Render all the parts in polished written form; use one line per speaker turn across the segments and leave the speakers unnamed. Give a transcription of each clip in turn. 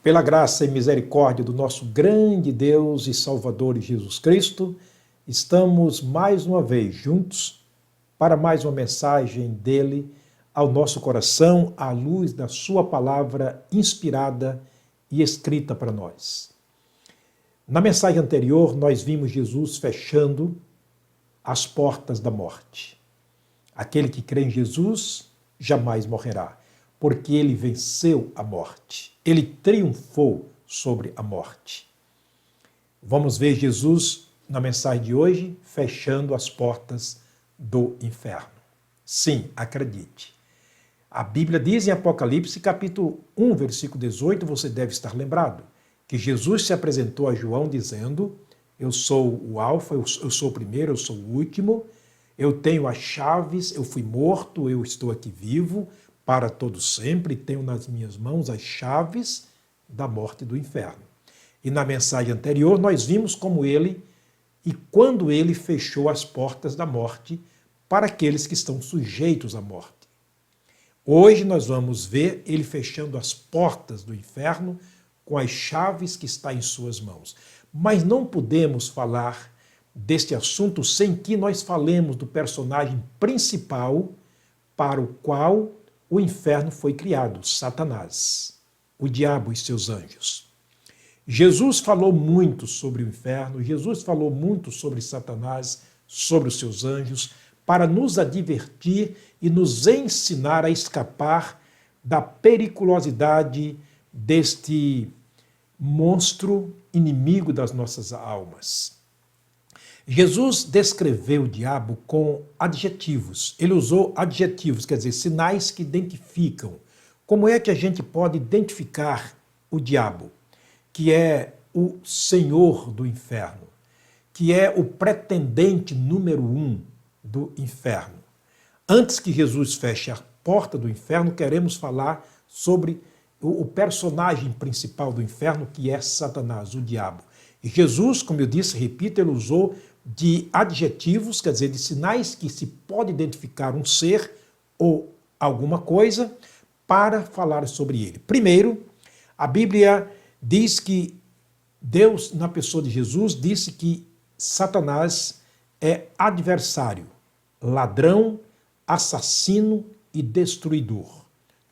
Pela graça e misericórdia do nosso grande Deus e Salvador Jesus Cristo, estamos mais uma vez juntos para mais uma mensagem dele ao nosso coração, à luz da sua palavra inspirada e escrita para nós. Na mensagem anterior, nós vimos Jesus fechando as portas da morte. Aquele que crê em Jesus jamais morrerá, porque ele venceu a morte. Ele triunfou sobre a morte. Vamos ver Jesus, na mensagem de hoje, fechando as portas do inferno. Sim, acredite. A Bíblia diz em Apocalipse, capítulo 1, versículo 18, você deve estar lembrado, que Jesus se apresentou a João dizendo: eu sou o Alfa, eu sou o primeiro, eu sou o último, eu tenho as chaves, eu fui morto, eu estou aqui vivo para todo sempre, tenho nas minhas mãos as chaves da morte e do inferno. E na mensagem anterior nós vimos como ele e quando ele fechou as portas da morte para aqueles que estão sujeitos à morte. Hoje nós vamos ver ele fechando as portas do inferno com as chaves que está em suas mãos. Mas não podemos falar deste assunto sem que nós falemos do personagem principal para o qual o inferno foi criado, Satanás, o diabo e seus anjos. Jesus falou muito sobre o inferno, Jesus falou muito sobre Satanás, sobre os seus anjos, para nos advertir e nos ensinar a escapar da periculosidade deste monstro inimigo das nossas almas. Jesus descreveu o diabo com adjetivos. Ele usou adjetivos, quer dizer, sinais que identificam. Como é que a gente pode identificar o diabo, que é o senhor do inferno, que é o pretendente número 1 do inferno? Antes que Jesus feche a porta do inferno, queremos falar sobre o personagem principal do inferno, que é Satanás, o diabo. E Jesus, como eu disse, repito, ele usou de adjetivos, quer dizer, de sinais que se pode identificar um ser ou alguma coisa, para falar sobre ele. Primeiro, a Bíblia diz que Deus, na pessoa de Jesus, disse que Satanás é adversário, ladrão, assassino e destruidor.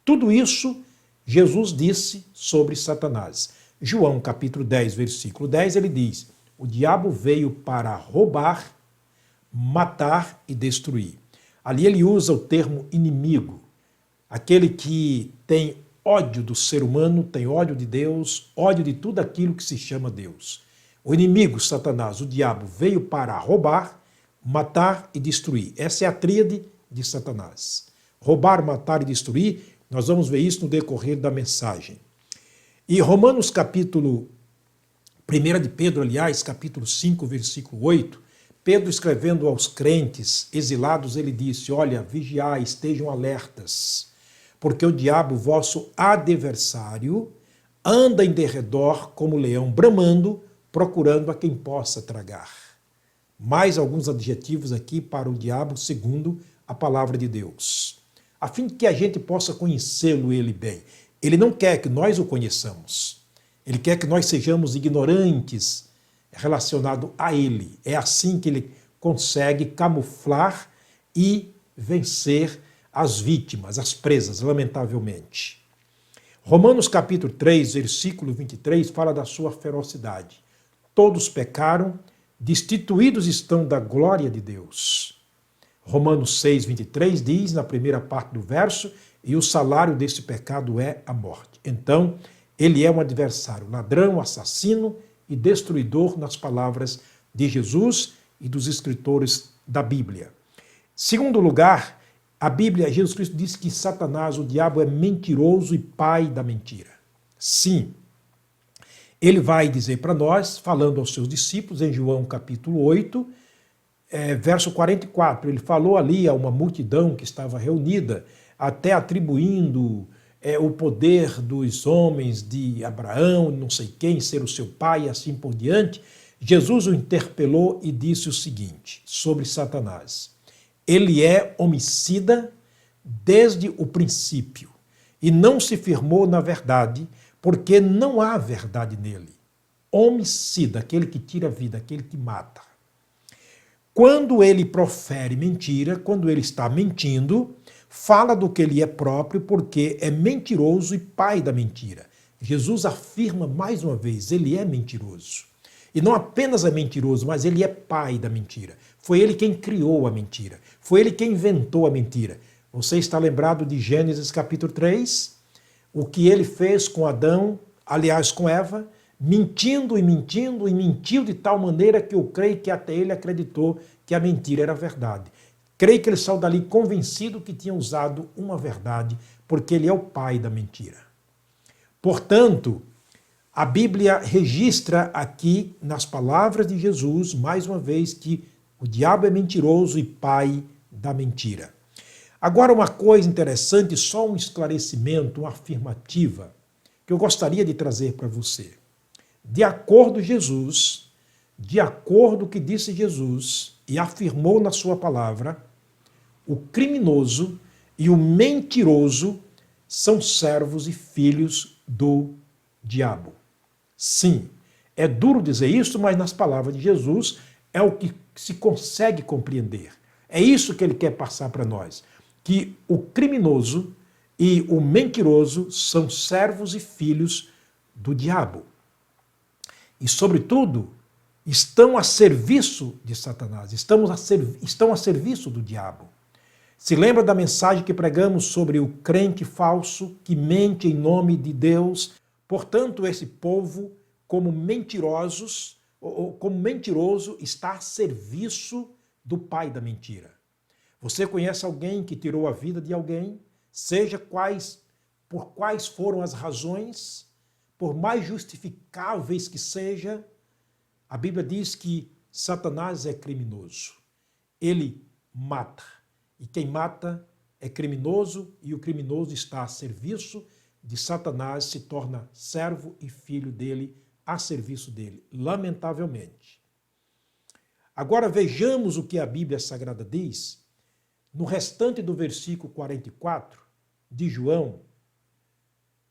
Tudo isso Jesus disse sobre Satanás. João capítulo 10, versículo 10, ele diz: o diabo veio para roubar, matar e destruir. Ali ele usa o termo inimigo, aquele que tem ódio do ser humano, tem ódio de Deus, ódio de tudo aquilo que se chama Deus. O inimigo, Satanás, o diabo, veio para roubar, matar e destruir. Essa é a tríade de Satanás. Roubar, matar e destruir, nós vamos ver isso no decorrer da mensagem. E Romanos capítulo 1 de Pedro, aliás, capítulo 5, versículo 8, Pedro escrevendo aos crentes exilados, ele disse: olha, vigiai, estejam alertas, porque o diabo, vosso adversário, anda em derredor como leão bramando, procurando a quem possa tragar. Mais alguns adjetivos aqui para o diabo, segundo a palavra de Deus, a fim que a gente possa conhecê-lo ele bem. Ele não quer que nós o conheçamos. Ele quer que nós sejamos ignorantes relacionado a ele. É assim que ele consegue camuflar e vencer as vítimas, as presas, lamentavelmente. Romanos capítulo 3, versículo 23, fala da sua ferocidade. Todos pecaram, destituídos estão da glória de Deus. Romanos 6, 23 diz, na primeira parte do verso, e o salário desse pecado é a morte. Então, ele é um adversário, ladrão, assassino e destruidor, nas palavras de Jesus e dos escritores da Bíblia. Segundo lugar, a Bíblia, Jesus Cristo diz que Satanás, o diabo, é mentiroso e pai da mentira. Sim, ele vai dizer para nós, falando aos seus discípulos, em João capítulo 8, verso 44, ele falou ali a uma multidão que estava reunida, até atribuindo o poder dos homens de Abraão, não sei quem, ser o seu pai e assim por diante. Jesus o interpelou e disse o seguinte sobre Satanás: ele é homicida desde o princípio e não se firmou na verdade, porque não há verdade nele. Homicida, aquele que tira a vida, aquele que mata. Quando ele profere mentira, quando ele está mentindo, fala do que ele é próprio, porque é mentiroso e pai da mentira. Jesus afirma mais uma vez, ele é mentiroso. E não apenas é mentiroso, mas ele é pai da mentira. Foi ele quem criou a mentira. Foi ele quem inventou a mentira. Você está lembrado de Gênesis capítulo 3? O que ele fez com Adão, aliás com Eva, mentindo e mentindo e mentiu de tal maneira que eu creio que até ele acreditou que a mentira era verdade. Creio que ele saiu dali convencido que tinha usado uma verdade, porque ele é o pai da mentira. Portanto, a Bíblia registra aqui nas palavras de Jesus, mais uma vez, que o diabo é mentiroso e pai da mentira. Agora, uma coisa interessante, só um esclarecimento, uma afirmativa, que eu gostaria de trazer para você. De acordo com Jesus, de acordo com o que disse Jesus e afirmou na sua palavra, o criminoso e o mentiroso são servos e filhos do diabo. Sim, é duro dizer isso, mas nas palavras de Jesus é o que se consegue compreender. É isso que ele quer passar para nós, que o criminoso e o mentiroso são servos e filhos do diabo. E, sobretudo, estão a serviço de Satanás, estão a serviço do diabo. Se lembra da mensagem que pregamos sobre o crente falso que mente em nome de Deus? Portanto, esse povo, como mentirosos, ou como mentiroso, está a serviço do pai da mentira. Você conhece alguém que tirou a vida de alguém, seja por quais foram as razões, por mais justificáveis que seja, a Bíblia diz que Satanás é criminoso. Ele mata. E quem mata é criminoso e o criminoso está a serviço de Satanás, se torna servo e filho dele, a serviço dele, lamentavelmente. Agora vejamos o que a Bíblia Sagrada diz no restante do versículo 44 de João,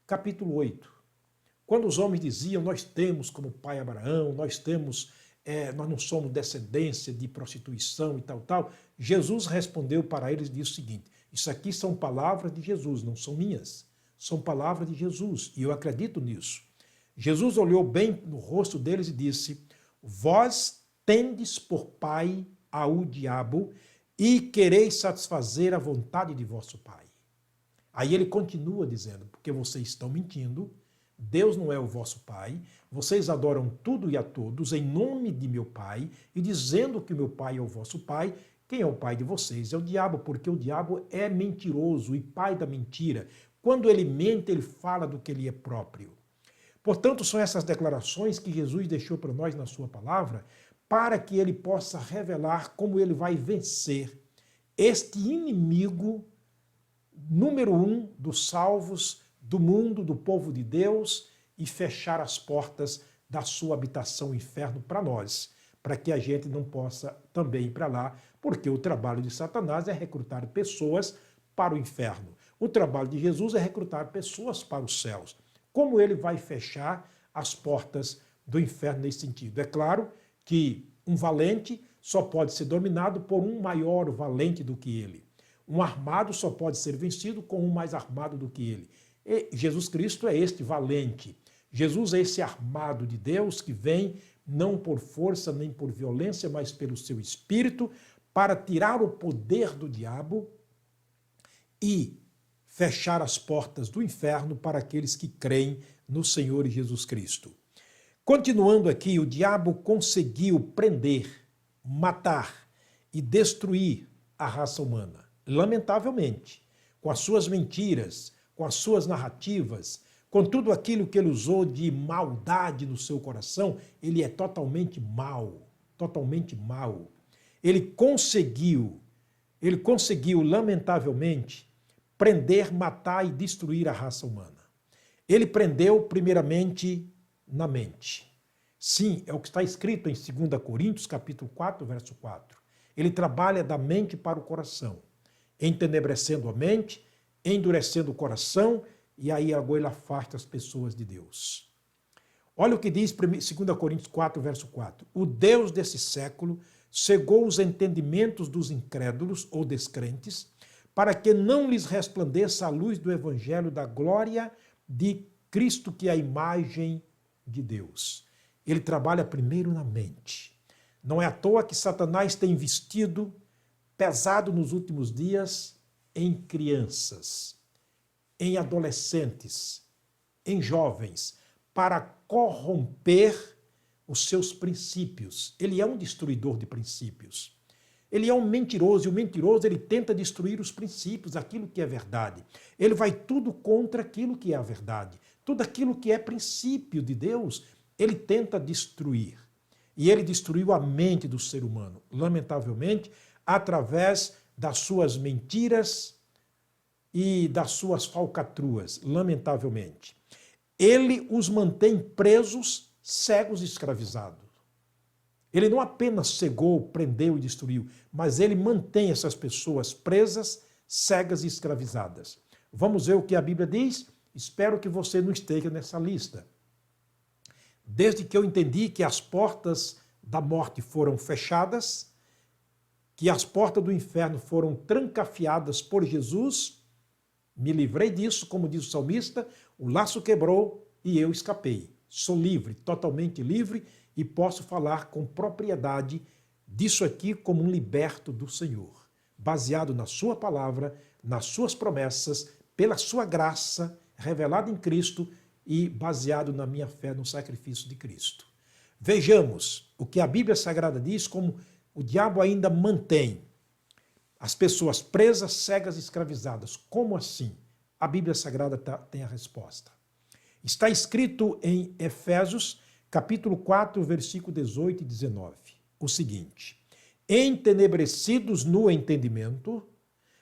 capítulo 8. Quando os homens diziam, nós temos como pai Abraão, nós não somos descendência de prostituição e tal, Jesus respondeu para eles e disse o seguinte, isso aqui são palavras de Jesus, não são minhas, são palavras de Jesus, e eu acredito nisso. Jesus olhou bem no rosto deles e disse, vós tendes por pai ao diabo e quereis satisfazer a vontade de vosso pai. Aí ele continua dizendo, porque vocês estão mentindo, Deus não é o vosso pai, vocês adoram tudo e a todos em nome de meu pai e dizendo que meu pai é o vosso pai, quem é o pai de vocês? É o diabo, porque o diabo é mentiroso e pai da mentira. Quando ele mente, ele fala do que ele é próprio. Portanto, são essas declarações que Jesus deixou para nós na sua palavra, para que ele possa revelar como ele vai vencer este inimigo número 1 dos salvos, do mundo, do povo de Deus, e fechar as portas da sua habitação inferno para nós, para que a gente não possa também ir para lá, porque o trabalho de Satanás é recrutar pessoas para o inferno. O trabalho de Jesus é recrutar pessoas para os céus. Como ele vai fechar as portas do inferno nesse sentido? É claro que um valente só pode ser dominado por um maior valente do que ele. Um armado só pode ser vencido com um mais armado do que ele. E Jesus Cristo é este valente. Jesus é esse armado de Deus que vem não por força nem por violência, mas pelo seu Espírito, para tirar o poder do diabo e fechar as portas do inferno para aqueles que creem no Senhor Jesus Cristo. Continuando aqui, o diabo conseguiu prender, matar e destruir a raça humana. Lamentavelmente, com as suas mentiras, com as suas narrativas, com tudo aquilo que ele usou de maldade no seu coração, ele é totalmente mau, totalmente mau. Ele conseguiu, lamentavelmente, prender, matar e destruir a raça humana. Ele prendeu primeiramente na mente. Sim, é o que está escrito em 2 Coríntios, capítulo 4, verso 4. Ele trabalha da mente para o coração, entenebrecendo a mente, endurecendo o coração e aí agora ele afasta as pessoas de Deus. Olha o que diz 2 Coríntios 4, verso 4. O Deus desse século cegou os entendimentos dos incrédulos ou descrentes, para que não lhes resplandeça a luz do evangelho da glória de Cristo, que é a imagem de Deus. Ele trabalha primeiro na mente. Não é à toa que Satanás tem investido pesado nos últimos dias em crianças, em adolescentes, em jovens, para corromper os seus princípios. Ele é um destruidor de princípios. Ele é um mentiroso, e o mentiroso ele tenta destruir os princípios, aquilo que é verdade. Ele vai tudo contra aquilo que é a verdade. Tudo aquilo que é princípio de Deus, ele tenta destruir. E ele destruiu a mente do ser humano, lamentavelmente, através das suas mentiras e das suas falcatruas, lamentavelmente. Ele os mantém presos, cegos e escravizados. Ele não apenas cegou, prendeu e destruiu, mas ele mantém essas pessoas presas, cegas e escravizadas. Vamos ver o que a Bíblia diz? Espero que você não esteja nessa lista. Desde que eu entendi que as portas da morte foram fechadas, que as portas do inferno foram trancafiadas por Jesus, me livrei disso, como diz o salmista, o laço quebrou e eu escapei. Sou livre, totalmente livre, e posso falar com propriedade disso aqui como um liberto do Senhor, baseado na sua palavra, nas suas promessas, pela sua graça revelada em Cristo e baseado na minha fé no sacrifício de Cristo. Vejamos o que a Bíblia Sagrada diz, como o diabo ainda mantém as pessoas presas, cegas e escravizadas. Como assim? A Bíblia Sagrada tem a resposta. Está escrito em Efésios, capítulo 4, versículo 18 e 19, o seguinte: entenebrecidos no entendimento,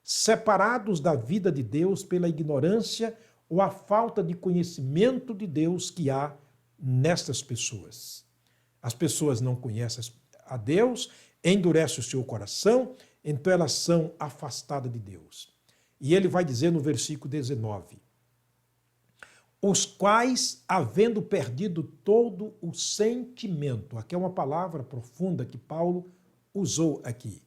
separados da vida de Deus pela ignorância ou a falta de conhecimento de Deus que há nestas pessoas. As pessoas não conhecem a Deus, endurecem o seu coração, então elas são afastadas de Deus. E ele vai dizer no versículo 19: os quais, havendo perdido todo o sentimento. Aqui é uma palavra profunda que Paulo usou aqui.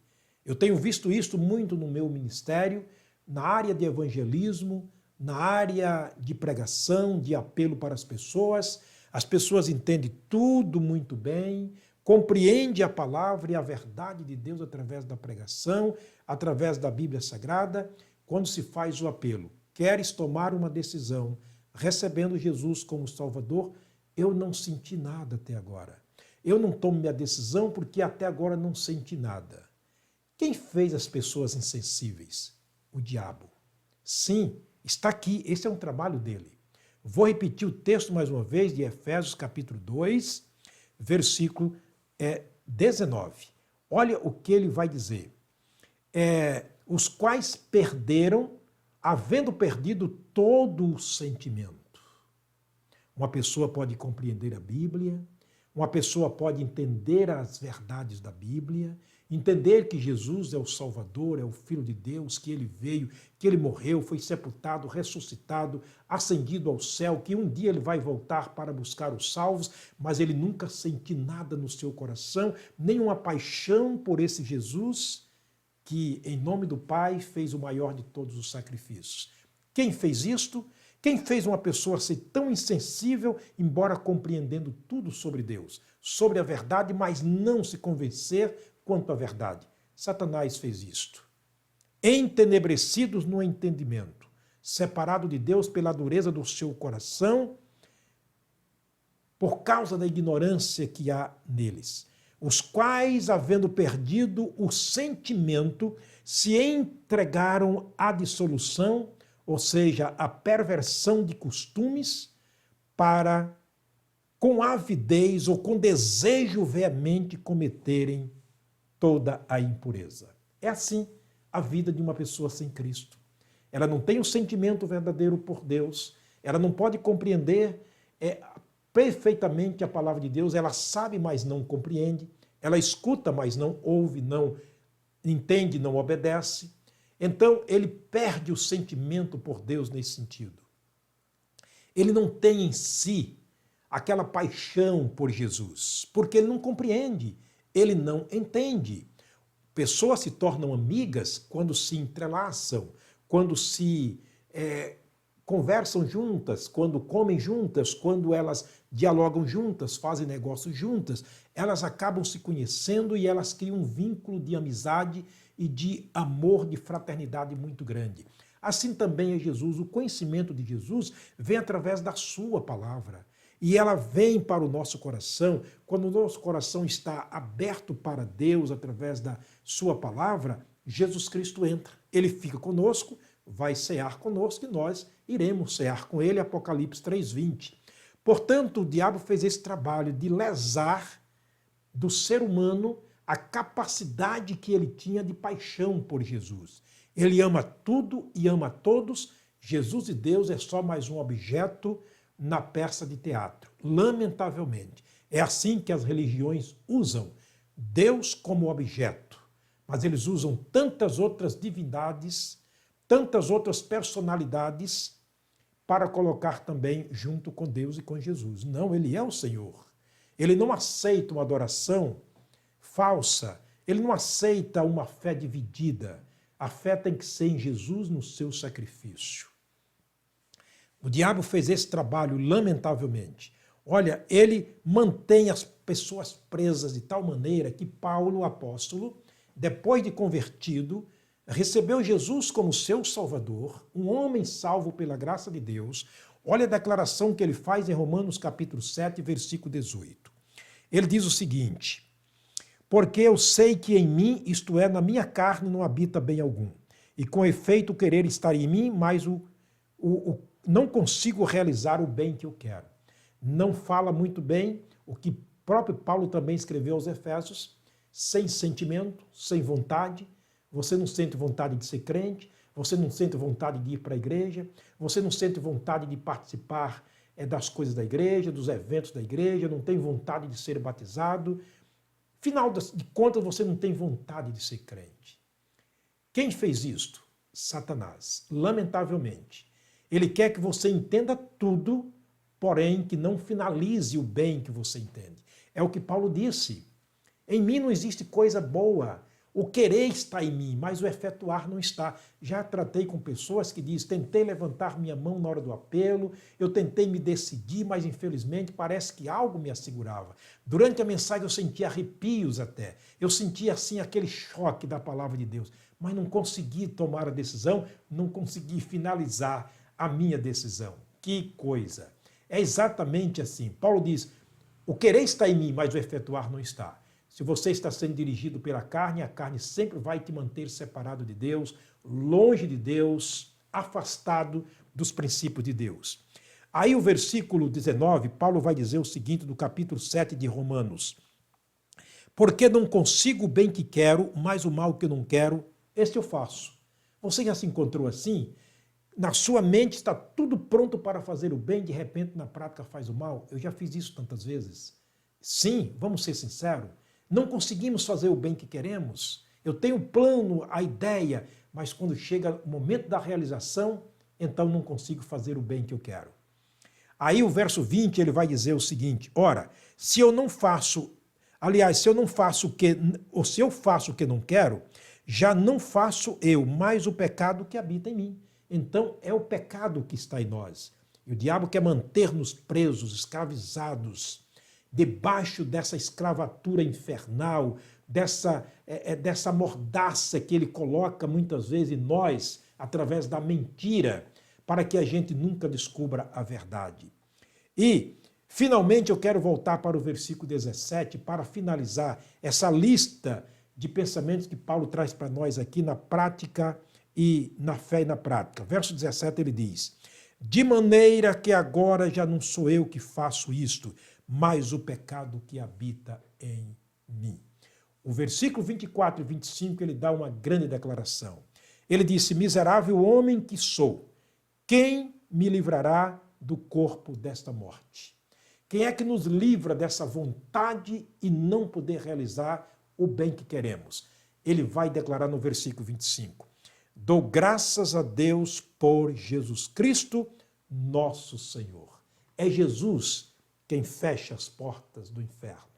Eu tenho visto isso muito no meu ministério, na área de evangelismo, na área de pregação, de apelo para as pessoas. As pessoas entendem tudo muito bem, compreendem a palavra e a verdade de Deus através da pregação, através da Bíblia Sagrada. Quando se faz o apelo, queres tomar uma decisão, recebendo Jesus como Salvador, eu não senti nada até agora. Eu não tomo minha decisão porque até agora não senti nada. Quem fez as pessoas insensíveis? O diabo. Sim, está aqui, esse é um trabalho dele. Vou repetir o texto mais uma vez de Efésios capítulo 2, versículo 19. Olha o que ele vai dizer. Os quais perderam, havendo perdido todo o sentimento. Uma pessoa pode compreender a Bíblia, uma pessoa pode entender as verdades da Bíblia, entender que Jesus é o Salvador, é o Filho de Deus, que ele veio, que ele morreu, foi sepultado, ressuscitado, ascendido ao céu, que um dia ele vai voltar para buscar os salvos, mas ele nunca sentiu nada no seu coração, nenhuma paixão por esse Jesus, que, em nome do Pai, fez o maior de todos os sacrifícios. Quem fez isto? Quem fez uma pessoa ser tão insensível, embora compreendendo tudo sobre Deus, sobre a verdade, mas não se convencer quanto à verdade? Satanás fez isto. Entenebrecidos no entendimento, separado de Deus pela dureza do seu coração, por causa da ignorância que há neles, os quais, havendo perdido o sentimento, se entregaram à dissolução, ou seja, à perversão de costumes, para, com avidez ou com desejo veemente, cometerem toda a impureza. É assim a vida de uma pessoa sem Cristo. Ela não tem o sentimento verdadeiro por Deus, ela não pode compreender perfeitamente a palavra de Deus, ela sabe, mas não compreende, ela escuta, mas não ouve, não entende, não obedece. Então, ele perde o sentimento por Deus nesse sentido. Ele não tem em si aquela paixão por Jesus, porque ele não compreende, ele não entende. Pessoas se tornam amigas quando se entrelaçam, quando se conversam juntas, quando comem juntas, quando elas dialogam juntas, fazem negócios juntas, elas acabam se conhecendo e elas criam um vínculo de amizade e de amor, de fraternidade muito grande. Assim também é Jesus. O conhecimento de Jesus vem através da sua palavra. E ela vem para o nosso coração, quando o nosso coração está aberto para Deus através da sua palavra, Jesus Cristo entra. Ele fica conosco, vai cear conosco e nós iremos cear com ele, Apocalipse 3:20. Portanto, o diabo fez esse trabalho de lesar do ser humano a capacidade que ele tinha de paixão por Jesus. Ele ama tudo e ama todos. Jesus e Deus é só mais um objeto na peça de teatro. Lamentavelmente, é assim que as religiões usam Deus como objeto, mas eles usam tantas outras divindades, tantas outras personalidades para colocar também junto com Deus e com Jesus. Não, ele é o Senhor. Ele não aceita uma adoração falsa, ele não aceita uma fé dividida. A fé tem que ser em Jesus no seu sacrifício. O diabo fez esse trabalho, lamentavelmente. Olha, ele mantém as pessoas presas de tal maneira que Paulo, o apóstolo, depois de convertido, recebeu Jesus como seu Salvador, um homem salvo pela graça de Deus. Olha a declaração que ele faz em Romanos capítulo 7, versículo 18. Ele diz o seguinte: porque eu sei que em mim, isto é, na minha carne, não habita bem algum. E com efeito o querer está em mim, mas não consigo realizar o bem que eu quero. Não fala muito bem o que próprio Paulo também escreveu aos Efésios, sem sentimento, sem vontade. Você não sente vontade de ser crente, você não sente vontade de ir para a igreja, você não sente vontade de participar das coisas da igreja, dos eventos da igreja, não tem vontade de ser batizado. Afinal de contas, você não tem vontade de ser crente. Quem fez isto? Satanás. Lamentavelmente. Ele quer que você entenda tudo, porém que não finalize o bem que você entende. É o que Paulo disse. Em mim não existe coisa boa. O querer está em mim, mas o efetuar não está. Já tratei com pessoas que dizem, tentei levantar minha mão na hora do apelo, eu tentei me decidir, mas infelizmente parece que algo me assegurava. Durante a mensagem eu sentia arrepios até. Eu sentia assim aquele choque da palavra de Deus, mas não consegui tomar a decisão, não consegui finalizar a minha decisão. Que coisa! É exatamente assim. Paulo diz, o querer está em mim, mas o efetuar não está. Se você está sendo dirigido pela carne, a carne sempre vai te manter separado de Deus, longe de Deus, afastado dos princípios de Deus. Aí o versículo 19, Paulo vai dizer o seguinte do capítulo 7 de Romanos. Porque não consigo o bem que quero, mas o mal que eu não quero, este eu faço. Você já se encontrou assim? Na sua mente está tudo pronto para fazer o bem, de repente na prática faz o mal? Eu já fiz isso tantas vezes. Sim, vamos ser sinceros. Não conseguimos fazer o bem que queremos. Eu tenho o plano, a ideia, mas quando chega o momento da realização, então não consigo fazer o bem que eu quero. Aí o verso 20 ele vai dizer o seguinte: ora, se eu não faço, aliás, se eu não faço o que, ou se eu faço o que não quero, já não faço eu, mas o pecado que habita em mim. Então é o pecado que está em nós. E o diabo quer manter-nos presos, escravizados, debaixo dessa escravatura infernal, dessa mordaça que ele coloca muitas vezes em nós, através da mentira, para que a gente nunca descubra a verdade. E, finalmente, eu quero voltar para o versículo 17 para finalizar essa lista de pensamentos que Paulo traz para nós aqui na prática e na fé e na prática. Verso 17 ele diz: de maneira que agora já não sou eu que faço isto, mas o pecado que habita em mim. O versículo 24 e 25 ele dá uma grande declaração. Ele disse: miserável homem que sou, quem me livrará do corpo desta morte? Quem é que nos livra dessa vontade e não poder realizar o bem que queremos? Ele vai declarar no versículo 25: dou graças a Deus por Jesus Cristo, nosso Senhor. É Jesus quem fecha as portas do inferno.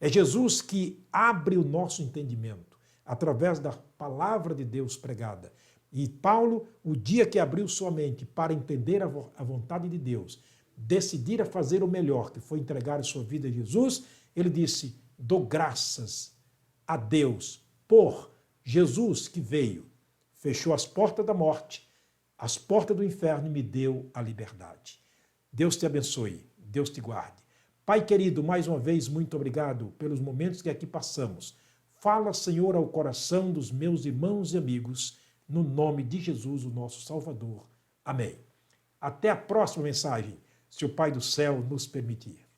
É Jesus que abre o nosso entendimento através da palavra de Deus pregada. E Paulo, o dia que abriu sua mente para entender a vontade de Deus, decidir a fazer o melhor, que foi entregar a sua vida a Jesus, ele disse: dou graças a Deus por Jesus que veio, fechou as portas da morte, as portas do inferno e me deu a liberdade. Deus te abençoe, Deus te guarde. Pai querido, mais uma vez, muito obrigado pelos momentos que aqui passamos. Fala, Senhor, ao coração dos meus irmãos e amigos, no nome de Jesus, o nosso Salvador. Amém. Até a próxima mensagem, se o Pai do céu nos permitir.